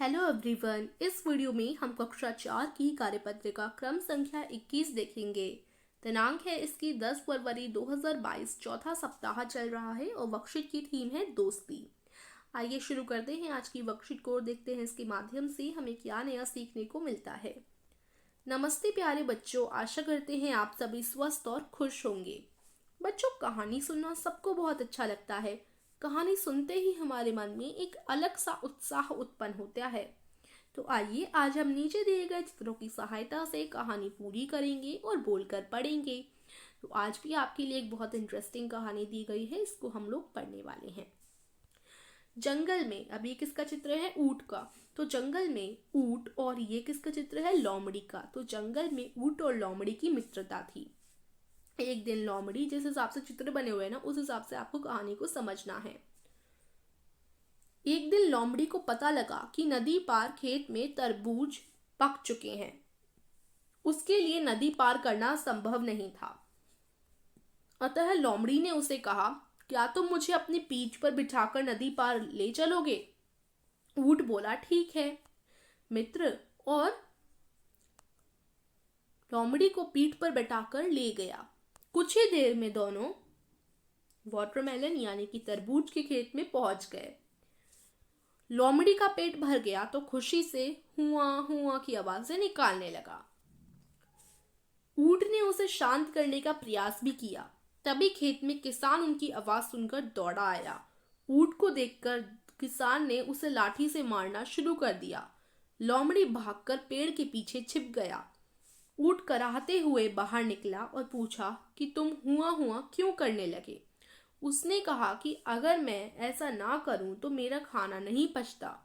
Hello everyone, इस video में हम कक्षा 4 की कार्यपत्रिका क्रम संख्या 21 देखेंगे। दिनांक है इसकी 10 फरवरी 2022। चौथा सप्ताह चल रहा है और वर्कशीट की थीम है दोस्ती। आइए शुरू करते हैं आज की वर्कशीट को और देखते हैं इसके माध्यम से हमें क्या नया सीखने को मिलता है। नमस्ते प्यारे बच्चों, आशा करते हैं आप सभी स्वस्थ और खुश होंगे। बच्चों, कहानी सुनना सबको बहुत अच्छा लगता है। कहानी सुनते ही हमारे मन में एक अलग सा उत्साह उत्पन्न होता है। तो आइए आज हम नीचे दिए गए चित्रों की सहायता से कहानी पूरी करेंगे और बोलकर पढ़ेंगे। तो आज भी आपके लिए एक बहुत इंटरेस्टिंग कहानी दी गई है, इसको हम लोग पढ़ने वाले हैं। जंगल में, अभी किसका चित्र है? ऊंट का। तो जंगल में ऊंट और ये किसका चित्र है? लोमड़ी का। तो जंगल में ऊंट और लोमड़ी की मित्रता थी। एक दिन लोमड़ी, जिस हिसाब से चित्र बने हुए हैं ना, उस हिसाब से आपको कहानी को समझना है। एक दिन लोमड़ी को पता लगा कि नदी पार खेत में तरबूज पक चुके हैं। उसके लिए नदी पार करना संभव नहीं था। अतः लोमड़ी ने उसे कहा, क्या तुम मुझे अपनी पीठ पर बिठाकर नदी पार ले चलोगे? ऊंट बोला, ठीक है मित्र, और लोमड़ी को पीठ पर बैठाकर ले गया। कुछ ही देर में दोनों वाटरमेलन यानी कि तरबूज के खेत में पहुंच गए। लोमड़ी का पेट भर गया तो खुशी से हुआ हुआ की आवाजें निकालने लगा। ऊंट ने उसे शांत करने का प्रयास भी किया। तभी खेत में किसान उनकी आवाज सुनकर दौड़ा आया। ऊंट को देखकर किसान ने उसे लाठी से मारना शुरू कर दिया। लोमड़ी भागकर पेड़ के पीछे छिप गया। ऊंट कराहते हुए बाहर निकला और पूछा कि तुम हुआ हुआ क्यों करने लगे? उसने कहा कि अगर मैं ऐसा ना करूं तो मेरा खाना नहीं पचता।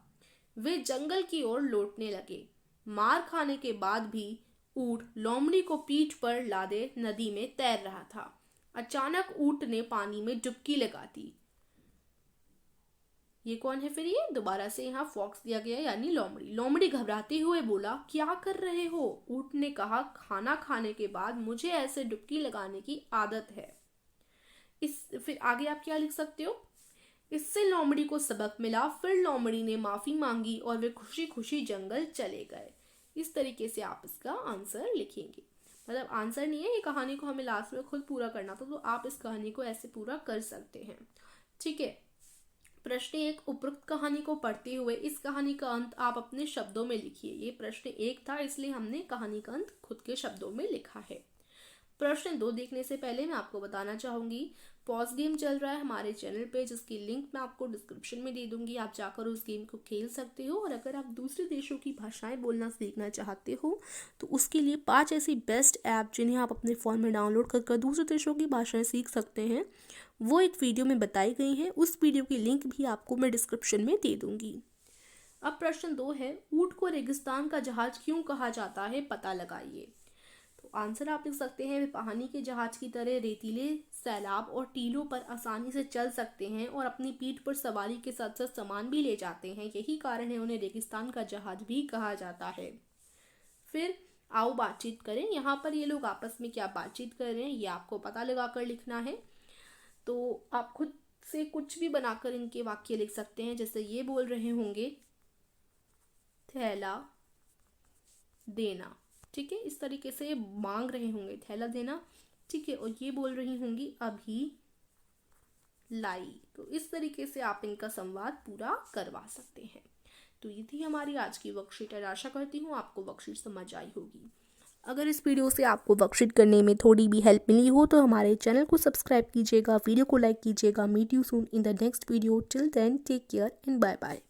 वे जंगल की ओर लौटने लगे। मार खाने के बाद भी ऊंट लोमड़ी को पीठ पर लादे नदी में तैर रहा था। अचानक ऊंट ने पानी में डुबकी लगा दी। ये कौन है फिर? ये दोबारा से यहाँ फॉक्स दिया गया यानी लोमड़ी। लोमड़ी घबराते हुए बोला, क्या कर रहे हो? ऊंट ने कहा, खाना खाने के बाद मुझे ऐसे डुबकी लगाने की आदत है। फिर आगे आप क्या लिख सकते हो? इससे लोमड़ी को सबक मिला। फिर लोमड़ी ने माफी मांगी और वे खुशी खुशी जंगल चले गए। इस तरीके से आप इसका आंसर लिखेंगे। मतलब आंसर नहीं है, ये कहानी को हमें लास्ट में खुद पूरा करना था, तो आप इस कहानी को ऐसे पूरा कर सकते हैं। ठीक है। प्रश्न 1, उपरोक्त कहानी को पढ़ते हुए इस कहानी का अंत आप अपने शब्दों में लिखिए। ये प्रश्न 1 था, इसलिए हमने कहानी का अंत खुद के शब्दों में लिखा है। प्रश्न 2 देखने से पहले मैं आपको बताना चाहूंगी, पॉज गेम चल रहा है हमारे चैनल पे, जिसकी लिंक मैं आपको डिस्क्रिप्शन में दे दूंगी। आप जाकर उस गेम को खेल सकते हो। और अगर आप दूसरे देशों की भाषाएं बोलना सीखना चाहते हो तो उसके लिए 5 ऐसी बेस्ट ऐप जिन्हें आप अपने फ़ोन में डाउनलोड कर दूसरे देशों की भाषाएं सीख सकते हैं, वो एक वीडियो में बताई गई है। उस वीडियो की लिंक भी आपको मैं डिस्क्रिप्शन में दे दूंगी। अब प्रश्न 2 है, ऊंट को रेगिस्तान का जहाज क्यों कहा जाता है, पता लगाइए। तो आंसर आप लिख सकते हैं, वे पानी के जहाज की तरह रेतीले, सैलाब और टीलों पर आसानी से चल सकते हैं और अपनी पीठ पर सवारी के साथ साथ सामान भी ले जाते हैं। यही कारण है उन्हें रेगिस्तान का जहाज भी कहा जाता है। फिर आओ बातचीत करें। यहाँ पर ये लोग आपस में क्या बातचीत कर रहे हैं ये आपको पता लगा कर लिखना है। तो आप खुद से कुछ भी बनाकर इनके वाक्य लिख सकते हैं। जैसे ये बोल रहे होंगे, थैला देना। ठीक है, इस तरीके से मांग रहे होंगे थैला देना। ठीक है, और ये बोल रही होंगी अभी लाई। तो इस तरीके से आप इनका संवाद पूरा करवा सकते हैं। तो ये थी हमारी आज की वर्कशीट। आशा करती हूँ आपको वर्कशीट समझ आई होगी। अगर इस वीडियो से आपको वर्कशीट करने में थोड़ी भी हेल्प मिली हो तो हमारे चैनल को सब्सक्राइब कीजिएगा, वीडियो को लाइक कीजिएगा। Meet you soon in the next video. Till then take care and bye bye.